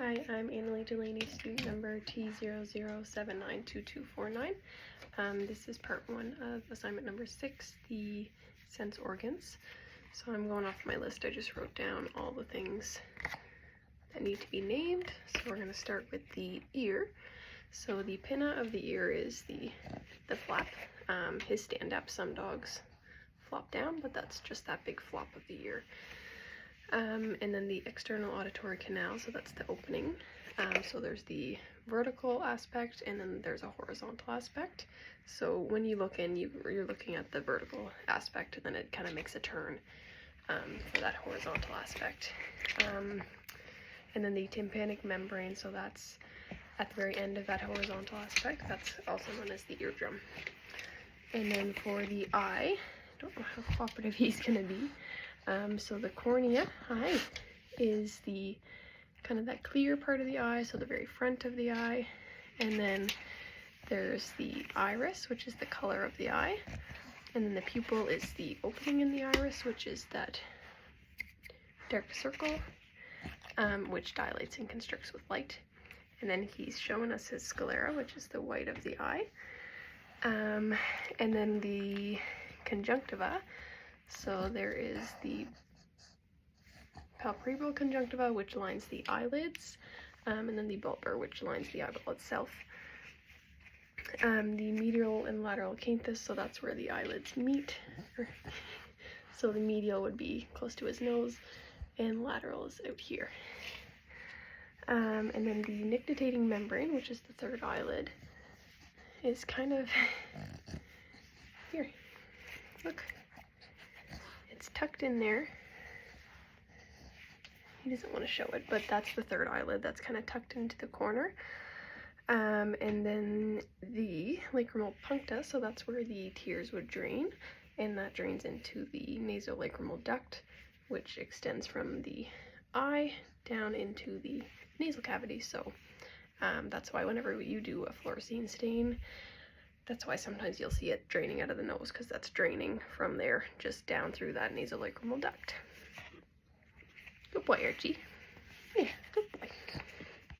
Hi, I'm Annalie Delaney, student number T00792249. This is part 1 of assignment number 6, the sense organs. So I'm going off my list. I just wrote down all the things that need to be named. So we're going to start with the ear. So the pinna of the ear is the flap. His stand-up, some dogs flop down, but that's just that big flop of the ear. And then the external auditory canal, so that's the opening. So there's the vertical aspect and then there's a horizontal aspect. So when you look in, you're looking at the vertical aspect, and then it kind of makes a turn for that horizontal aspect. And then the tympanic membrane, so that's at the very end of that horizontal aspect. That's also known as the eardrum. And then for the eye, I don't know how cooperative he's going to be. So the cornea is the kind of that clear part of the eye, so the very front of the eye. And then there's the iris, which is the color of the eye. And then the pupil is the opening in the iris, which is that dark circle, which dilates and constricts with light. And then he's showing us his sclera, which is the white of the eye. And then the conjunctiva. So there is the palpebral conjunctiva, which lines the eyelids, and then the bulbar, which lines the eyeball itself. The medial and lateral canthus, so that's where the eyelids meet. So the medial would be close to his nose, and lateral is out here. And then the nictitating membrane, which is the third eyelid, is kind of here. Look. It's tucked in there. He doesn't want to show it, but that's the third eyelid that's kind of tucked into the corner. And then the lacrimal puncta, so that's where the tears would drain, and that drains into the nasolacrimal duct, which extends from the eye down into the nasal cavity. So that's why whenever you do a fluorescein stain, that's why sometimes you'll see it draining out of the nose, because that's draining from there just down through that nasolacrimal duct. Good boy, Archie. Yeah, good boy.